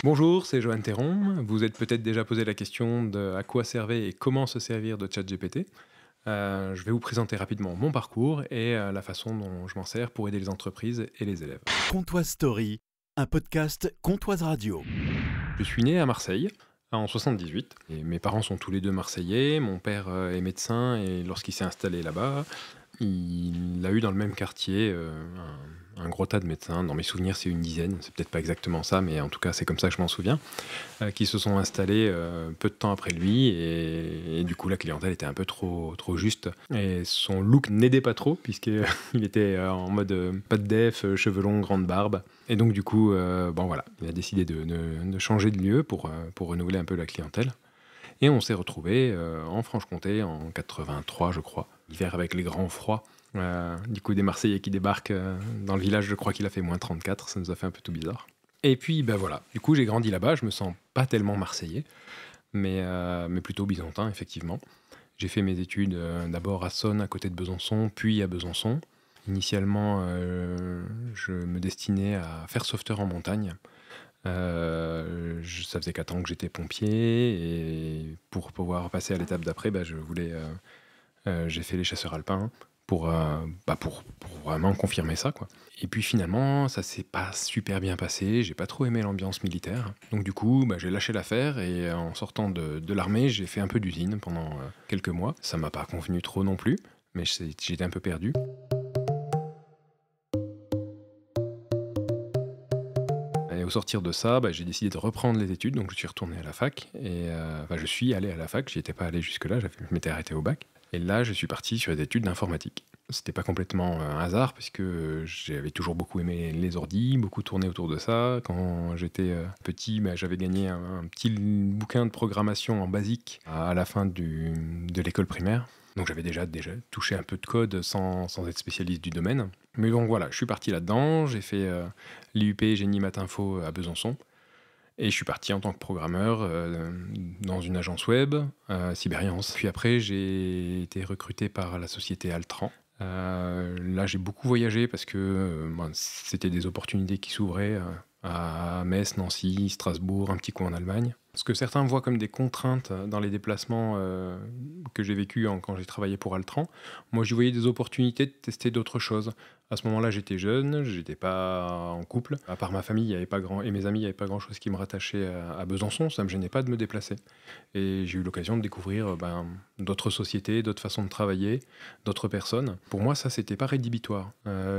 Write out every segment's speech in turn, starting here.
Bonjour, c'est Johan Théron. Vous êtes peut-être déjà posé la question de à quoi servait et comment se servir de ChatGPT. Je vais vous présenter rapidement mon parcours et la façon dont je m'en sers pour aider les entreprises et les élèves. Comptoise Story, un podcast Comptoise Radio. Je suis né à Marseille en 78 et mes parents sont tous les deux marseillais. Mon père est médecin et lorsqu'il s'est installé là-bas, il a eu dans le même quartier un gros tas de médecins. Dans mes souvenirs, c'est une dizaine. C'est peut-être pas exactement ça, mais en tout cas, c'est comme ça que je m'en souviens. Qui se sont installés peu de temps après lui et du coup, la clientèle était un peu trop juste. Et son look n'aidait pas trop puisqu'il était en mode pas de def, cheveux longs, grande barbe. Et donc, du coup, bon voilà, il a décidé de changer de lieu pour renouveler un peu la clientèle. Et on s'est retrouvés en Franche-Comté en 83, je crois. L'hiver avec les grands froids. Du coup, des Marseillais qui débarquent dans le village, je crois qu'il a fait moins 34, ça nous a fait un peu tout bizarre. Et puis, ben voilà, du coup, j'ai grandi là-bas, je me sens pas tellement Marseillais, mais plutôt byzantin, effectivement. J'ai fait mes études d'abord à Sonne, à côté de Besançon, puis à Besançon. Initialement, je me destinais à faire sauveteur en montagne. Ça faisait 4 ans que j'étais pompier et pour pouvoir passer à l'étape d'après, j'ai fait les chasseurs alpins pour vraiment confirmer ça, quoi. Et puis finalement, ça s'est pas super bien passé, j'ai pas trop aimé l'ambiance militaire. Donc du coup, j'ai lâché l'affaire et en sortant de l'armée, j'ai fait un peu d'usine pendant quelques mois. Ça m'a pas convenu trop non plus, mais j'étais un peu perdu. Et au sortir de ça, j'ai décidé de reprendre les études, donc je suis retourné à la fac. Et je suis allé à la fac, j'y étais pas allé jusque-là, je m'étais arrêté au bac. Et là, je suis parti sur les études d'informatique. C'était pas complètement un hasard, puisque j'avais toujours beaucoup aimé les ordis, beaucoup tourné autour de ça. Quand j'étais petit, j'avais gagné un petit bouquin de programmation en basique à la fin de l'école primaire. Donc j'avais déjà touché un peu de code sans être spécialiste du domaine. Mais donc voilà, je suis parti là-dedans, j'ai fait l'IUP Génie Math Info à Besançon. Et je suis parti en tant que programmeur dans une agence web, Cyberiance. Puis après, j'ai été recruté par la société Altran. Là, j'ai beaucoup voyagé parce que c'était des opportunités qui s'ouvraient à Metz, Nancy, Strasbourg, un petit coup en Allemagne. Ce que certains voient comme des contraintes dans les déplacements que j'ai vécu quand j'ai travaillé pour Altran, moi j'y voyais des opportunités de tester d'autres choses. À ce moment-là, j'étais jeune, j'étais pas en couple. À part ma famille, il y avait pas grand et mes amis, il y avait pas grand-chose qui me rattachait à Besançon. Ça me gênait pas de me déplacer. Et j'ai eu l'occasion de découvrir d'autres sociétés, d'autres façons de travailler, d'autres personnes. Pour moi, ça, c'était pas rédhibitoire.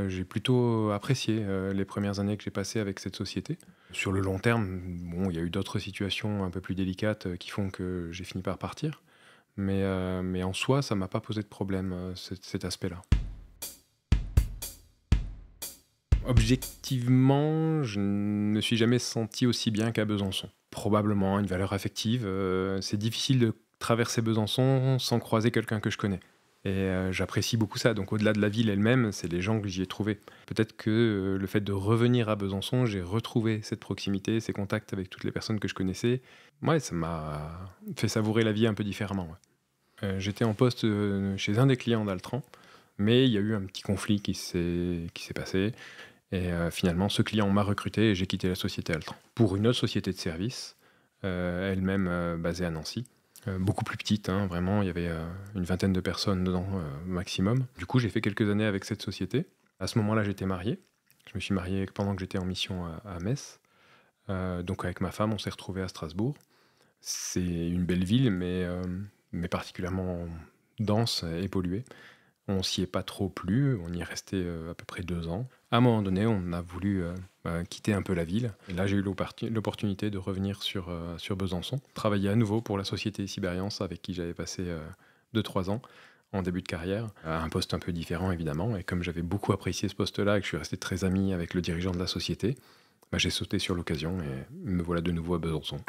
J'ai plutôt apprécié les premières années que j'ai passées avec cette société. Sur le long terme, bon, il y a eu d'autres situations un peu plus délicates qui font que j'ai fini par partir. Mais en soi, ça m'a pas posé de problème, cet aspect-là. Objectivement, je ne me suis jamais senti aussi bien qu'à Besançon. Probablement une valeur affective. C'est difficile de traverser Besançon sans croiser quelqu'un que je connais. Et j'apprécie beaucoup ça. Donc au-delà de la ville elle-même, c'est les gens que j'y ai trouvés. Peut-être que le fait de revenir à Besançon, j'ai retrouvé cette proximité, ces contacts avec toutes les personnes que je connaissais. Ouais, ça m'a fait savourer la vie un peu différemment. Ouais. J'étais en poste chez un des clients d'Altran, mais il y a eu un petit conflit qui s'est passé. Et finalement, ce client m'a recruté et j'ai quitté la société Altran pour une autre société de service, elle-même basée à Nancy. Beaucoup plus petite, hein, vraiment, il y avait une vingtaine de personnes dedans maximum. Du coup, j'ai fait quelques années avec cette société. À ce moment-là, j'étais marié. Je me suis marié pendant que j'étais en mission à Metz. Donc avec ma femme, on s'est retrouvés à Strasbourg. C'est une belle ville, mais particulièrement dense et polluée. On s'y est pas trop plu, on y est resté à peu près 2 ans. À un moment donné, on a voulu quitter un peu la ville. Et là, j'ai eu l'opportunité de revenir sur Besançon, travailler à nouveau pour la société Cyberiance avec qui j'avais passé 2-3 ans en début de carrière, à un poste un peu différent évidemment. Et comme j'avais beaucoup apprécié ce poste-là et que je suis resté très ami avec le dirigeant de la société, j'ai sauté sur l'occasion et me voilà de nouveau à Besançon.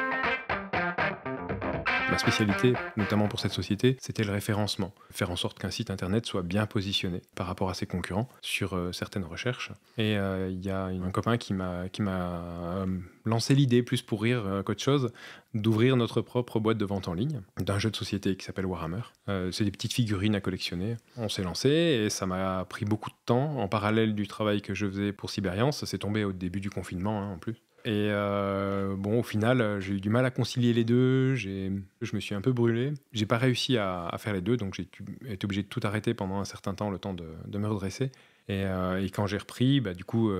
Ma spécialité, notamment pour cette société, c'était le référencement. Faire en sorte qu'un site internet soit bien positionné par rapport à ses concurrents sur certaines recherches. Et il y a un copain qui m'a lancé l'idée, plus pour rire qu'autre chose, d'ouvrir notre propre boîte de vente en ligne d'un jeu de société qui s'appelle Warhammer. C'est des petites figurines à collectionner. On s'est lancé et ça m'a pris beaucoup de temps. En parallèle du travail que je faisais pour Cyberiance, c'est tombé au début du confinement en plus. Et bon, au final, j'ai eu du mal à concilier les 2. Je me suis un peu brûlé. J'ai pas réussi à faire les 2, donc j'ai été obligé de tout arrêter pendant un certain temps, le temps de me redresser. Et quand j'ai repris, du coup,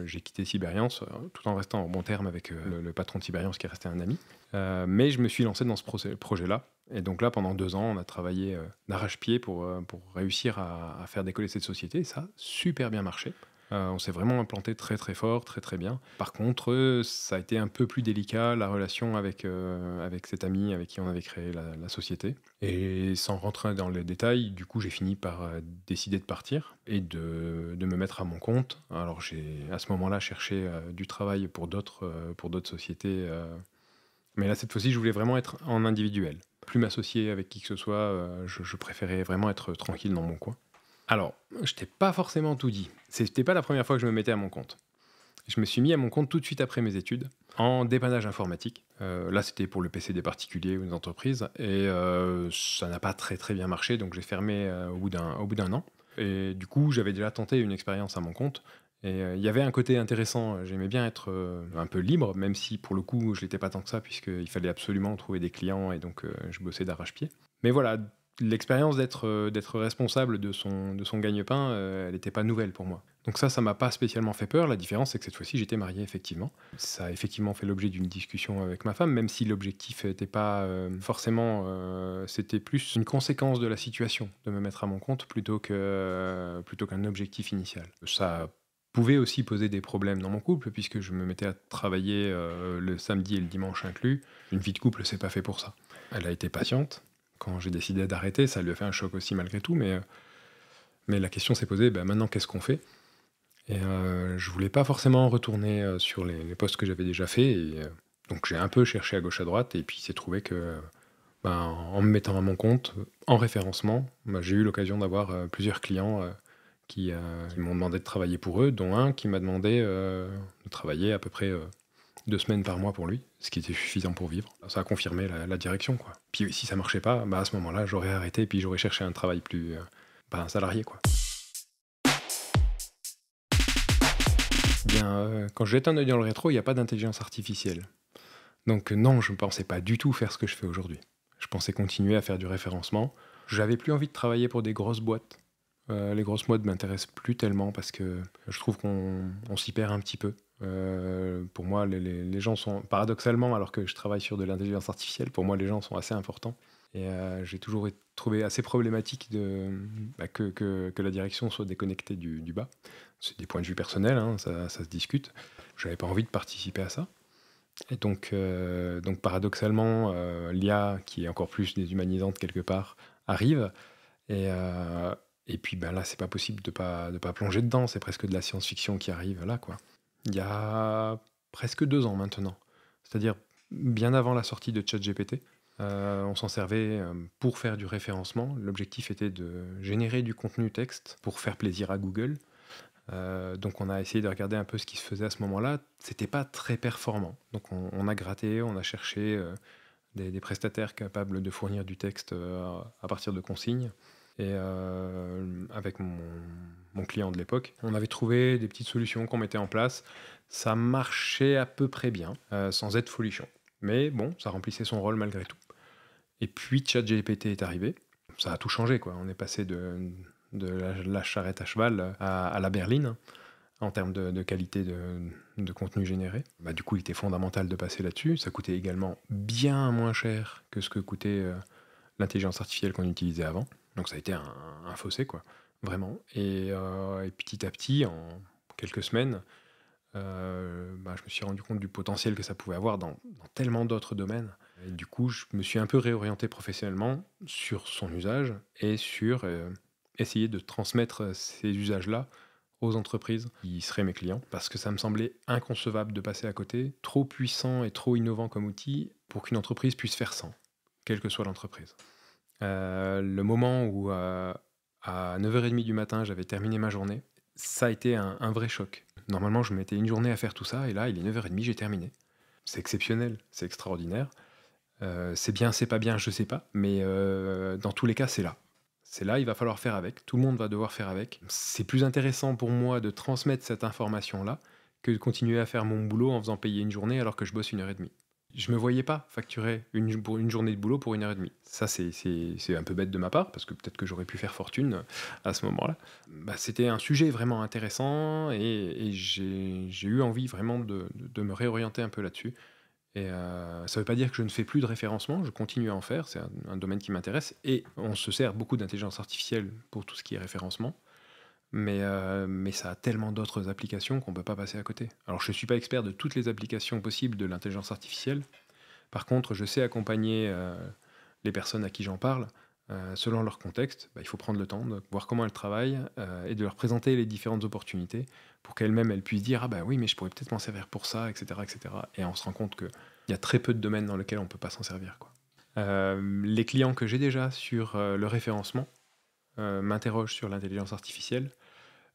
j'ai quitté Siberians, tout en restant en bon terme avec le patron de Siberians qui est resté un ami. Mais je me suis lancé dans ce projet-là. Et donc là, pendant 2 ans, on a travaillé d'arrache-pied pour réussir à faire décoller cette société. Et ça a super bien marché. On s'est vraiment implanté très très fort, très très bien. Par contre, ça a été un peu plus délicat, la relation avec cet ami avec qui on avait créé la société. Et sans rentrer dans les détails, du coup, j'ai fini par décider de partir et de me mettre à mon compte. Alors j'ai à ce moment-là cherché du travail pour d'autres sociétés. Mais là, cette fois-ci, je voulais vraiment être en individuel. Plus m'associer avec qui que ce soit, je préférais vraiment être tranquille dans mon coin. Alors, je t'ai pas forcément tout dit. C'était pas la première fois que je me mettais à mon compte. Je me suis mis à mon compte tout de suite après mes études, en dépannage informatique. Là, c'était pour le PC des particuliers ou des entreprises, et ça n'a pas très très bien marché, donc j'ai fermé au bout d'un an. Et du coup, j'avais déjà tenté une expérience à mon compte, et il y avait un côté intéressant. J'aimais bien être un peu libre, même si pour le coup, je l'étais pas tant que ça, puisqu'il fallait absolument trouver des clients, et donc je bossais d'arrache-pied. Mais voilà, l'expérience d'être responsable de son gagne-pain, elle n'était pas nouvelle pour moi. Donc ça m'a pas spécialement fait peur. La différence, c'est que cette fois-ci, j'étais marié, effectivement. Ça a effectivement fait l'objet d'une discussion avec ma femme, même si l'objectif n'était pas forcément... c'était plus une conséquence de la situation, de me mettre à mon compte, plutôt qu'un objectif initial. Ça pouvait aussi poser des problèmes dans mon couple, puisque je me mettais à travailler le samedi et le dimanche inclus. Une vie de couple, c'est pas fait pour ça. Elle a été patiente. Quand j'ai décidé d'arrêter, ça lui a fait un choc aussi malgré tout, mais la question s'est posée, maintenant qu'est-ce qu'on fait? Et je voulais pas forcément retourner sur les postes que j'avais déjà faits, et donc j'ai un peu cherché à gauche à droite, et puis il s'est trouvé que en me mettant à mon compte, en référencement, j'ai eu l'occasion d'avoir plusieurs clients qui m'ont demandé de travailler pour eux, dont un qui m'a demandé de travailler à peu près 2 semaines par mois pour lui, ce qui était suffisant pour vivre. Ça a confirmé la direction, quoi. Puis si ça marchait pas, à ce moment-là, j'aurais arrêté, puis j'aurais cherché un travail plus... un salarié, quoi. Bien, quand je jette un œil dans le rétro, il n'y a pas d'intelligence artificielle. Donc non, je ne pensais pas du tout faire ce que je fais aujourd'hui. Je pensais continuer à faire du référencement. J'avais plus envie de travailler pour des grosses boîtes. Les grosses boîtes ne m'intéressent plus tellement parce que je trouve qu'on s'y perd un petit peu. Pour moi, les gens sont, paradoxalement, alors que je travaille sur de l'intelligence artificielle, pour moi, les gens sont assez importants. Et j'ai toujours trouvé assez problématique que la direction soit déconnectée du bas. C'est des points de vue personnels, hein, ça se discute. Je n'avais pas envie de participer à ça. Et donc paradoxalement, l'IA, qui est encore plus déshumanisante quelque part, arrive. Et puis là, c'est pas possible de pas plonger dedans. C'est presque de la science-fiction qui arrive là, quoi. Il y a presque 2 ans maintenant. C'est-à-dire bien avant la sortie de ChatGPT. On s'en servait pour faire du référencement. L'objectif était de générer du contenu texte pour faire plaisir à Google. Donc on a essayé de regarder un peu ce qui se faisait à ce moment-là. C'était pas très performant. Donc on a gratté, on a cherché des prestataires capables de fournir du texte à partir de consignes. Et avec mon client de l'époque, on avait trouvé des petites solutions qu'on mettait en place. Ça marchait à peu près bien, sans être folichon. Mais bon, ça remplissait son rôle malgré tout. Et puis ChatGPT est arrivé. Ça a tout changé, quoi. On est passé de la charrette à cheval à la berline en termes de qualité de contenu généré. Du coup, il était fondamental de passer là-dessus. Ça coûtait également bien moins cher que ce que coûtait l'intelligence artificielle qu'on utilisait avant. Donc ça a été un fossé, quoi, vraiment. Et petit à petit, en quelques semaines, je me suis rendu compte du potentiel que ça pouvait avoir dans tellement d'autres domaines. Et du coup, je me suis un peu réorienté professionnellement sur son usage et sur essayer de transmettre ces usages-là aux entreprises qui seraient mes clients, parce que ça me semblait inconcevable de passer à côté, trop puissant et trop innovant comme outil pour qu'une entreprise puisse faire sans, quelle que soit l'entreprise. Le moment où à 9h30 du matin, j'avais terminé ma journée, ça a été un vrai choc. Normalement, je mettais une journée à faire tout ça, et là, il est 9h30, j'ai terminé. C'est exceptionnel, c'est extraordinaire. C'est bien, c'est pas bien, je sais pas, mais dans tous les cas, c'est là. C'est là, il va falloir faire avec, tout le monde va devoir faire avec. C'est plus intéressant pour moi de transmettre cette information-là que de continuer à faire mon boulot en faisant payer une journée alors que je bosse 1 heure et demie. Je me voyais pas facturer pour une journée de boulot pour 1 heure et demie. Ça, c'est un peu bête de ma part, parce que peut-être que j'aurais pu faire fortune à ce moment-là. Bah, c'était un sujet vraiment intéressant et j'ai eu envie vraiment de me réorienter un peu là-dessus. Et ça veut pas dire que je ne fais plus de référencement, je continue à en faire, c'est un domaine qui m'intéresse. Et on se sert beaucoup d'intelligence artificielle pour tout ce qui est référencement. Mais ça a tellement d'autres applications qu'on ne peut pas passer à côté. Alors je ne suis pas expert de toutes les applications possibles de l'intelligence artificielle. Par contre, je sais accompagner les personnes à qui j'en parle selon leur contexte. Bah, il faut prendre le temps de voir comment elles travaillent et de leur présenter les différentes opportunités pour qu'elles-mêmes elles puissent dire « Ah bah oui, mais je pourrais peut-être m'en servir pour ça, etc. etc. » Et on se rend compte qu'il y a très peu de domaines dans lesquels on ne peut pas s'en servir, quoi. Les clients que j'ai déjà sur le référencement m'interrogent sur l'intelligence artificielle.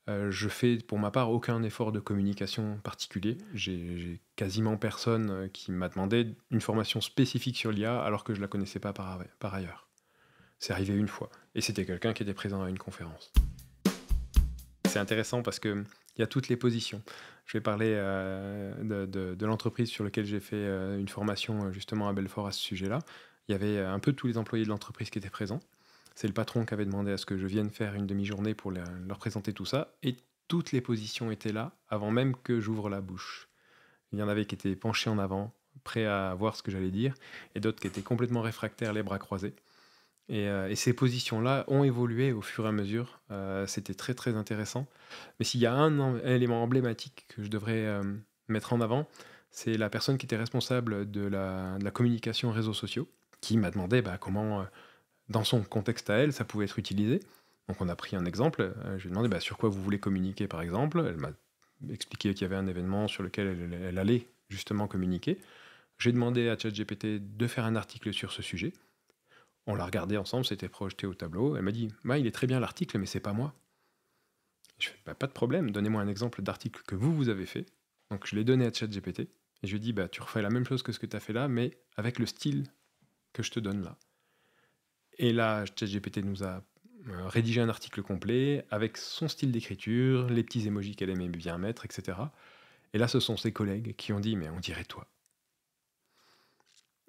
Je fais pour ma part aucun effort de communication particulier. J'ai quasiment personne qui m'a demandé une formation spécifique sur l'IA alors que je la connaissais pas par ailleurs. C'est arrivé une fois et c'était quelqu'un qui était présent à une conférence. C'est intéressant parce que il y a toutes les positions. Je vais parler de l'entreprise sur laquelle j'ai fait une formation justement à Belfort à ce sujet-là. Il y avait un peu tous les employés de l'entreprise qui étaient présents. C'est le patron qui avait demandé à ce que je vienne faire une demi-journée pour leur présenter tout ça. Et toutes les positions étaient là avant même que j'ouvre la bouche. Il y en avait qui étaient penchés en avant, prêts à voir ce que j'allais dire, et d'autres qui étaient complètement réfractaires, les bras croisés. Et ces positions-là ont évolué au fur et à mesure. C'était très très intéressant. Mais s'il y a un élément emblématique que je devrais mettre en avant, c'est la personne qui était responsable de la communication réseaux sociaux, qui m'a demandé comment... dans son contexte à elle, ça pouvait être utilisé. Donc on a pris un exemple, je lui ai demandé sur quoi vous voulez communiquer par exemple. Elle m'a expliqué qu'il y avait un événement sur lequel elle allait justement communiquer. J'ai demandé à ChatGPT de faire un article sur ce sujet. On l'a regardé ensemble, c'était projeté au tableau. Elle m'a dit il est très bien l'article, mais c'est pas moi. Je fais pas de problème, donnez-moi un exemple d'article que vous avez fait. Donc je l'ai donné à ChatGPT et je lui ai dit tu refais la même chose que ce que tu as fait là, mais avec le style que je te donne là. Et là, ChatGPT nous a rédigé un article complet avec son style d'écriture, les petits emojis qu'elle aimait bien mettre, etc. Et là, ce sont ses collègues qui ont dit « mais on dirait toi ».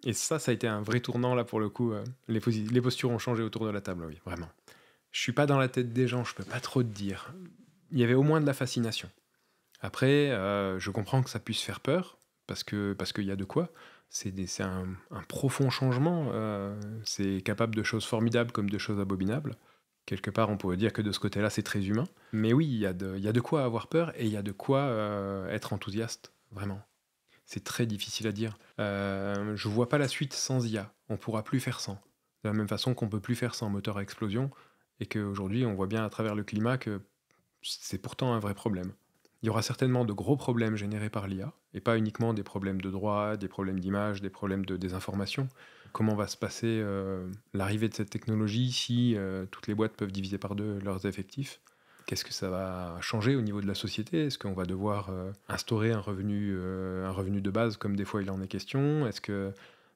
Et ça a été un vrai tournant, là, pour le coup. Les postures ont changé autour de la table, oui, vraiment. Je suis pas dans la tête des gens, je peux pas trop te dire. Il y avait au moins de la fascination. Après, je comprends que ça puisse faire peur, parce qu'il y a de quoi. C'est un profond changement. C'est capable de choses formidables comme de choses abominables. Quelque part, on pourrait dire que de ce côté-là, c'est très humain. Mais oui, il y a de quoi avoir peur et il y a de quoi être enthousiaste, vraiment. C'est très difficile à dire. Je vois pas la suite sans IA. On pourra plus faire sans. De la même façon qu'on peut plus faire sans moteur à explosion et qu'aujourd'hui, on voit bien à travers le climat que c'est pourtant un vrai problème. Il y aura certainement de gros problèmes générés par l'IA, et pas uniquement des problèmes de droit, des problèmes d'image, des problèmes de désinformation. Comment va se passer l'arrivée de cette technologie si toutes les boîtes peuvent diviser par deux leurs effectifs? Qu'est-ce que ça va changer au niveau de la société? Est-ce qu'on va devoir instaurer un revenu de base comme des fois il en est question?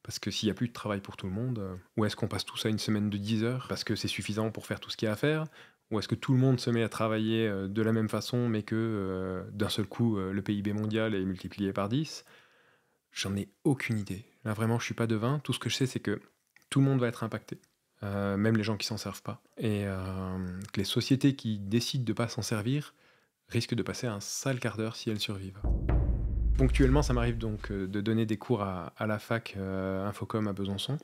Parce que s'il n'y a plus de travail pour tout le monde, ou est-ce qu'on passe tous à une semaine de 10 heures parce que c'est suffisant pour faire tout ce qu'il y a à faire? Ou est-ce que tout le monde se met à travailler de la même façon, mais que d'un seul coup, le PIB mondial est multiplié par 10? J'en ai aucune idée. Là, vraiment, je suis pas devin. Tout ce que je sais, c'est que tout le monde va être impacté, même les gens qui s'en servent pas. Et que les sociétés qui décident de pas s'en servir risquent de passer un sale quart d'heure si elles survivent. Ponctuellement, ça m'arrive donc de donner des cours à la fac Infocom à Besançon.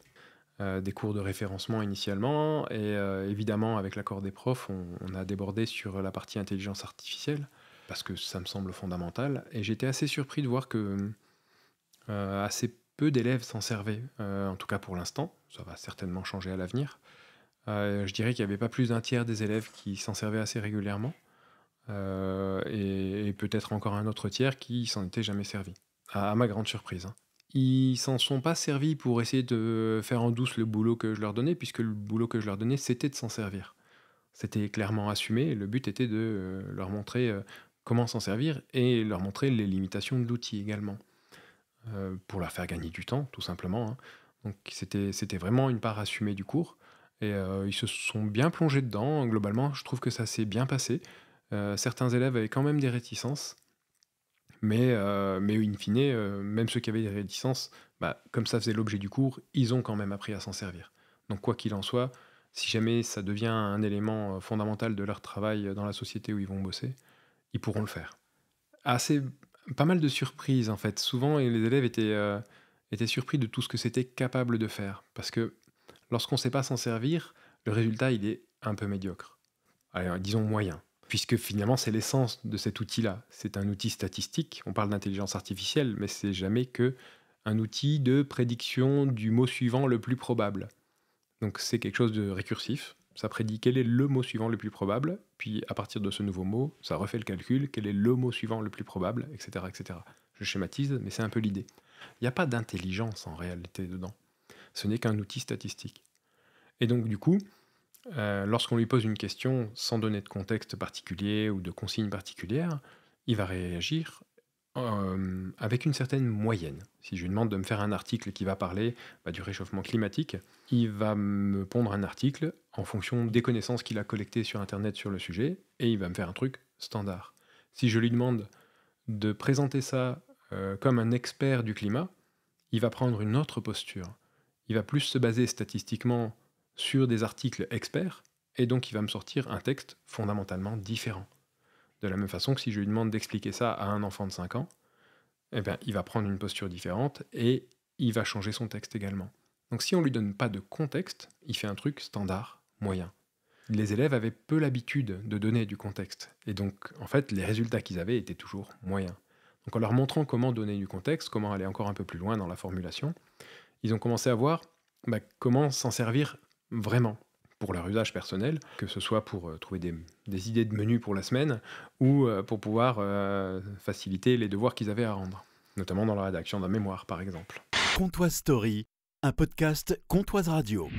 Des cours de référencement initialement, et évidemment avec l'accord des profs, on a débordé sur la partie intelligence artificielle, parce que ça me semble fondamental, et j'étais assez surpris de voir que assez peu d'élèves s'en servaient, en tout cas pour l'instant, ça va certainement changer à l'avenir. Je dirais qu'il n'y avait pas plus d'un tiers des élèves qui s'en servaient assez régulièrement, et peut-être encore un autre tiers qui s'en était jamais servi, à ma grande surprise, hein. Ils s'en sont pas servis pour essayer de faire en douce le boulot que je leur donnais, puisque le boulot que je leur donnais, c'était de s'en servir. C'était clairement assumé, et le but était de leur montrer comment s'en servir, et leur montrer les limitations de l'outil également, pour leur faire gagner du temps, tout simplement, hein. Donc c'était vraiment une part assumée du cours, et ils se sont bien plongés dedans. Globalement, je trouve que ça s'est bien passé. Certains élèves avaient quand même des réticences, Mais in fine, même ceux qui avaient des réticences, comme ça faisait l'objet du cours, ils ont quand même appris à s'en servir. Donc quoi qu'il en soit, si jamais ça devient un élément fondamental de leur travail dans la société où ils vont bosser, ils pourront le faire. Assez, pas mal de surprises en fait. Souvent, les élèves étaient surpris de tout ce que c'était capable de faire. Parce que lorsqu'on ne sait pas s'en servir, le résultat, il est un peu médiocre. Alors, disons moyen. Puisque finalement, c'est l'essence de cet outil-là. C'est un outil statistique. On parle d'intelligence artificielle, mais c'est jamais que un outil de prédiction du mot suivant le plus probable. Donc c'est quelque chose de récursif. Ça prédit quel est le mot suivant le plus probable, puis à partir de ce nouveau mot, ça refait le calcul, quel est le mot suivant le plus probable, etc. etc. Je schématise, mais c'est un peu l'idée. Il n'y a pas d'intelligence en réalité dedans. Ce n'est qu'un outil statistique. Et donc du coup, lorsqu'on lui pose une question sans donner de contexte particulier ou de consigne particulière, il va réagir avec une certaine moyenne. Si je lui demande de me faire un article qui va parler du réchauffement climatique, il va me pondre un article en fonction des connaissances qu'il a collectées sur Internet sur le sujet, et il va me faire un truc standard. Si je lui demande de présenter ça comme un expert du climat, il va prendre une autre posture. Il va plus se baser statistiquement sur des articles experts, et donc il va me sortir un texte fondamentalement différent. De la même façon que si je lui demande d'expliquer ça à un enfant de 5 ans, il va prendre une posture différente et il va changer son texte également. Donc si on ne lui donne pas de contexte, il fait un truc standard, moyen. Les élèves avaient peu l'habitude de donner du contexte. Et donc, en fait, les résultats qu'ils avaient étaient toujours moyens. Donc en leur montrant comment donner du contexte, comment aller encore un peu plus loin dans la formulation, ils ont commencé à voir comment s'en servir vraiment pour leur usage personnel, que ce soit pour trouver des idées de menus pour la semaine ou pour pouvoir faciliter les devoirs qu'ils avaient à rendre, notamment dans la rédaction d'un mémoire par exemple. Comptoise Story, un podcast Comptoise Radio.